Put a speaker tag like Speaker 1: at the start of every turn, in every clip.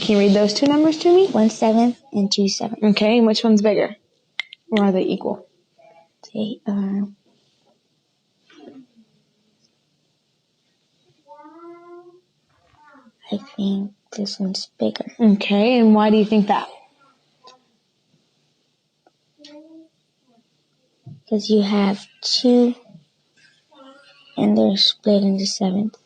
Speaker 1: can you read those two numbers to me?
Speaker 2: 1/7 and 2/7.
Speaker 1: Okay, and which one's bigger? Or are they equal?
Speaker 2: They are... I think this one's bigger.
Speaker 1: Okay, and why do you think that?
Speaker 2: Because you have 2, and they're split into 7th.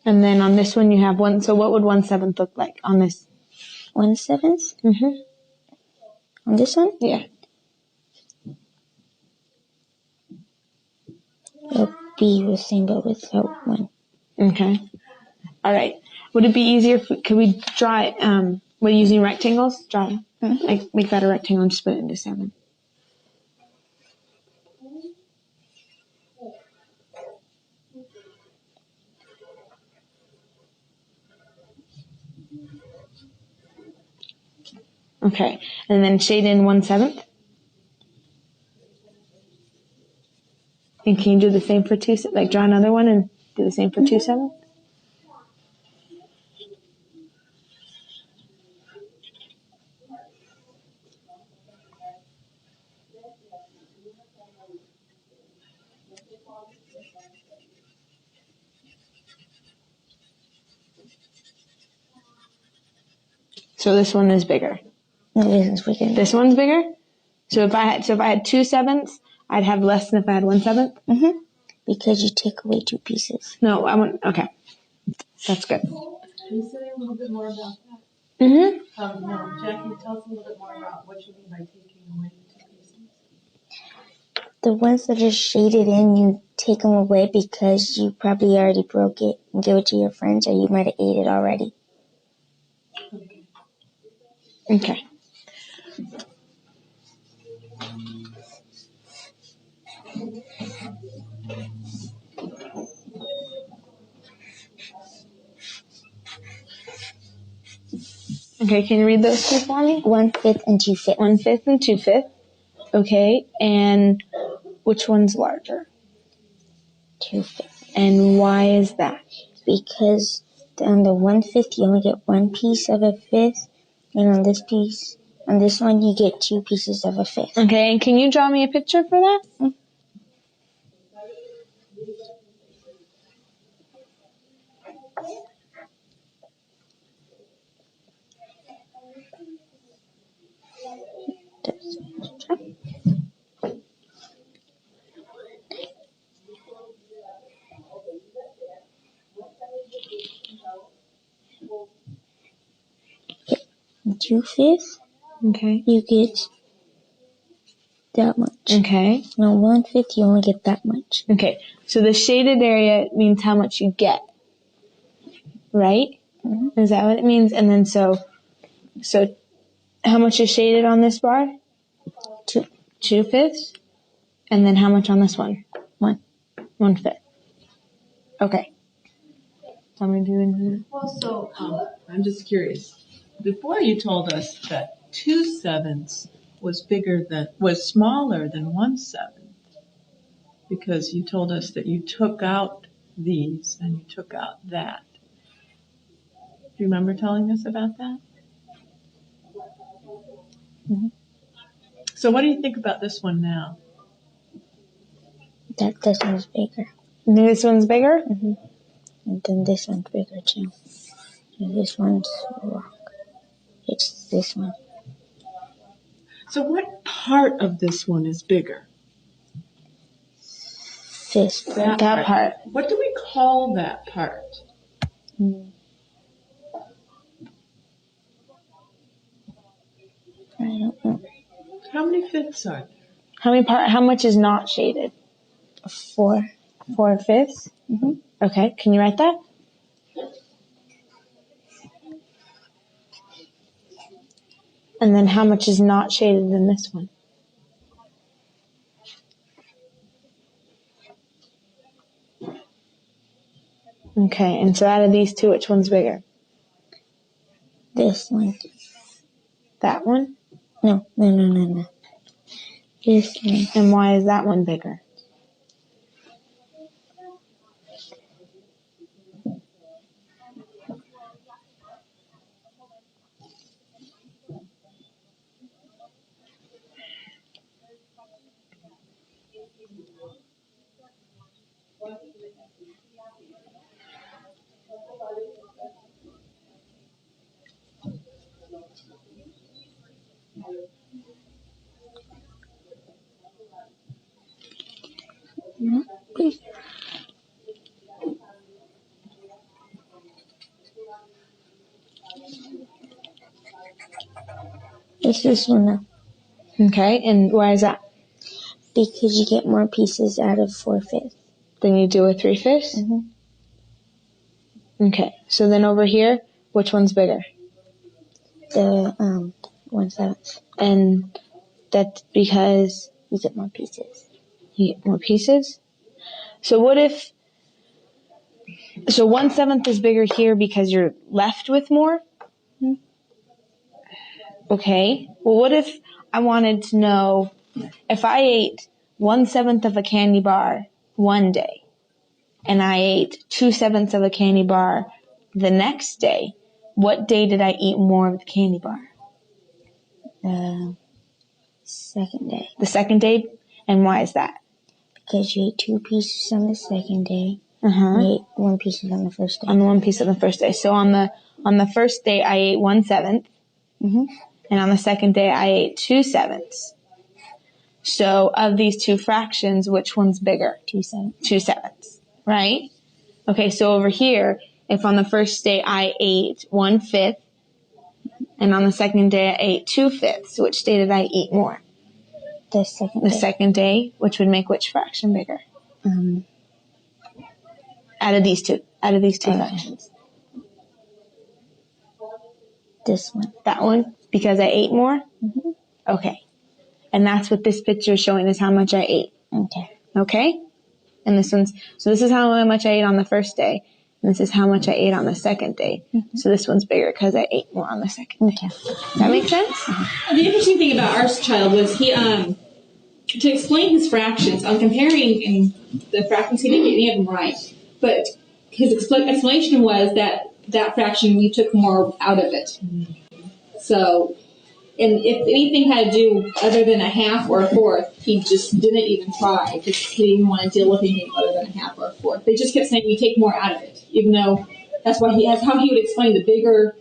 Speaker 1: And then on this one you have 1, so what would 1/7 look like on this?
Speaker 2: 1/7?
Speaker 1: Mm-hmm.
Speaker 2: On this one?
Speaker 1: Yeah.
Speaker 2: It'll be the same, but without 1.
Speaker 1: Okay. All right. Would it be easier could we draw it, we're using rectangles? Draw, like, make that a rectangle and split it into 7. Okay. And then shade in 1/7. And can you do the same for 2, like draw another one and do the same for 2/7? So this one is bigger.
Speaker 2: No, this one's bigger.
Speaker 1: This one's bigger? So if I had 2/7, I'd have less than if I had 1/7?
Speaker 2: Mm-hmm. Because you take away 2 pieces.
Speaker 1: No, okay. That's good.
Speaker 3: Can you say a little bit more about that?
Speaker 1: Mm-hmm.
Speaker 3: No, Jackie, tell us a little bit more about what you mean by taking away 2 pieces.
Speaker 2: The ones that are shaded in, you take them away because you probably already broke it and give it to your friends, or you might have ate it already.
Speaker 1: Okay. Okay, can you read those two for me?
Speaker 2: 1/5 and 2/5.
Speaker 1: 1/5 and 2/5. Okay, and which one's larger?
Speaker 2: 2/5.
Speaker 1: And why is that?
Speaker 2: Because on the 1/5 you only get 1 piece of a 5th, and on this one you get 2 pieces of a 5th.
Speaker 1: Okay, and can you draw me a picture for that?
Speaker 2: Mm-hmm. In 2/5,
Speaker 1: Okay.
Speaker 2: you get that much.
Speaker 1: Okay.
Speaker 2: And on 1/5 you only get that much.
Speaker 1: Okay, so the shaded area means how much you get, right?
Speaker 2: Mm-hmm.
Speaker 1: Is that what it means? And then so how much is shaded on this bar? 2/5. And then how much on this one? 1/5. Okay. Tell me doing.
Speaker 3: Well, so I'm just curious. Before you told us that 2/7 was smaller than 1/7, because you told us that you took out these and you took out that. Do you remember telling us about that?
Speaker 2: Mm-hmm.
Speaker 3: So what do you think about this one now?
Speaker 2: That this one's bigger.
Speaker 1: You think this one's bigger?
Speaker 2: Mm-hmm. And then this one's bigger too. And this one's rock. It's this one.
Speaker 3: So what part of this one is bigger?
Speaker 2: This part.
Speaker 1: That part.
Speaker 3: What do we call that part?
Speaker 2: I don't know.
Speaker 3: How many fifths are there?
Speaker 1: How much is not shaded?
Speaker 2: 4.
Speaker 1: 4/5.
Speaker 2: Mm-hmm.
Speaker 1: Okay, can you write that? And then how much is not shaded in this one? Okay, and so out of these two, which one's bigger?
Speaker 2: This one.
Speaker 1: That one?
Speaker 2: No. This one.
Speaker 1: And why is that one bigger?
Speaker 2: It's this one now.
Speaker 1: Okay, and why is that?
Speaker 2: Because you get more pieces out of 4/5.
Speaker 1: Than you do a 3/5?
Speaker 2: Mhm.
Speaker 1: Okay, so then over here, which one's bigger?
Speaker 2: The 1/7.
Speaker 1: And that's because
Speaker 2: You get more pieces.
Speaker 1: you get more pieces? So what if, so 1/7 is bigger here because you're left with more? Okay, well what if I wanted to know if I ate 1/7 of a candy bar one day and I ate 2/7 of a candy bar the next day, what day did I eat more of the candy bar?
Speaker 2: Second day.
Speaker 1: The second day? And why is that?
Speaker 2: Because you ate 2 pieces on the second day.
Speaker 1: Uh-huh.
Speaker 2: You ate 1 piece on the first day.
Speaker 1: On the one piece on the first day. So on the first day I ate 1/7.
Speaker 2: Mhm.
Speaker 1: And on the second day I ate 2/7. So of these two fractions, which one's bigger?
Speaker 2: 2/7.
Speaker 1: 2/7, right? Okay, so over here, if on the first day I ate 1/5, and on the second day I ate 2/5, which day did I eat more?
Speaker 2: The second
Speaker 1: The
Speaker 2: day.
Speaker 1: second day, which would make which fraction bigger? Out of these two fractions.
Speaker 2: This one.
Speaker 1: That one, because I ate more?
Speaker 2: Mhm.
Speaker 1: Okay. And that's what this picture is showing is how much I ate.
Speaker 2: Okay.
Speaker 1: Okay? And this is how much I ate on the first day. And this is how much I ate on the second day. So this one's bigger because I ate more on the second day.
Speaker 2: Okay.
Speaker 1: Does that make sense?
Speaker 4: The interesting thing about our child was he, to explain his fractions, I'm comparing the fractions, he didn't get any of them right, but his explanation was that fraction, you took more out of it. So, and if anything had to do other than a half or a fourth, he just didn't even try because he didn't want to deal with anything other than a half or a fourth. They just kept saying you take more out of it, even though that's how he would explain the bigger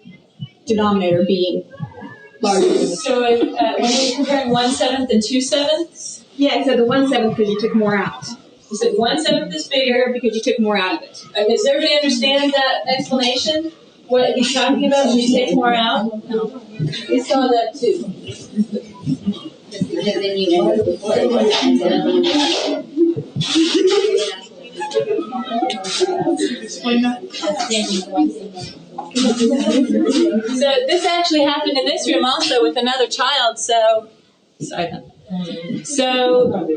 Speaker 4: denominator being larger than the
Speaker 5: So when you're comparing 1/7 and 2/7,
Speaker 4: Yeah, he said the 1/7 because you took more out.
Speaker 5: you said 1/7 is bigger.
Speaker 4: Because you took more out of it.
Speaker 5: Okay, does everybody understand that explanation? What he's talking about when you take more out? No. We saw that too. So this actually happened in this room also with another child. So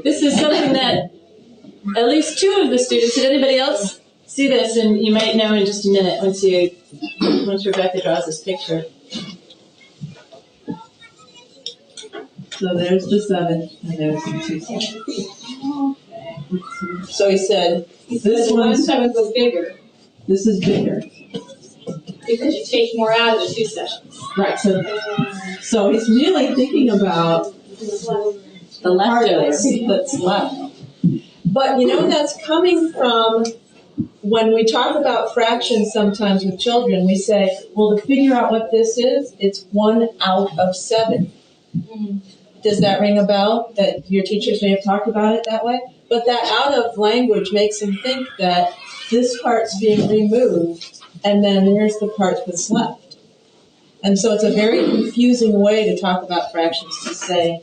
Speaker 5: this is something that at least 2 of the students. Did anybody else see this? And you might know in just a minute once Rebecca draws this picture.
Speaker 3: So there's the 7, and there's the 2/7. So he said, this one's
Speaker 5: 1/7 was bigger
Speaker 3: this is bigger.
Speaker 5: because you take more out of the 2 sessions.
Speaker 3: Right, so he's really thinking about
Speaker 5: The leftovers.
Speaker 3: that's left.
Speaker 6: But that's coming from when we talk about fractions sometimes with children, we say, well, to figure out what this is, it's 1 out of 7. Does that ring a bell? That your teachers may have talked about it that way? But that out of language makes them think that this part's being removed and then here's the part that's left. And so it's a very confusing way to talk about fractions, to say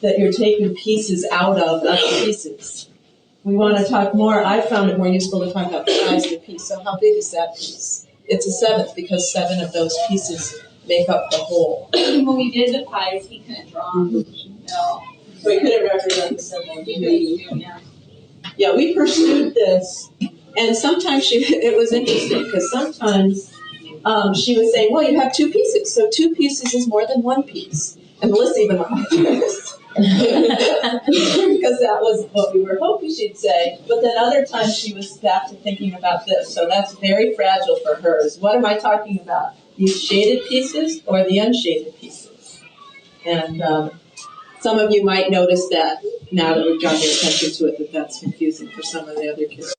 Speaker 6: that you're taking pieces out of other pieces. We want to talk more. I found it more useful to talk about the size of the piece. So how big is that piece? It's a 7th because 7 of those pieces make up the whole.
Speaker 5: When we did the pies, he couldn't draw them. No.
Speaker 6: So we couldn't represent the symbol.
Speaker 5: Yeah.
Speaker 6: Yeah, we pursued this, and sometimes it was interesting because sometimes she was saying, well, you have 2 pieces, so 2 pieces is more than 1 piece. And Melissa even went like this. because that was what we were hoping she'd say. But then other times she was back to thinking about this. So that's very fragile for her. Is what am I talking about? These shaded pieces or the unshaded pieces? And some of you might notice that now that we've drawn your attention to it, that that's confusing for some of the other kids.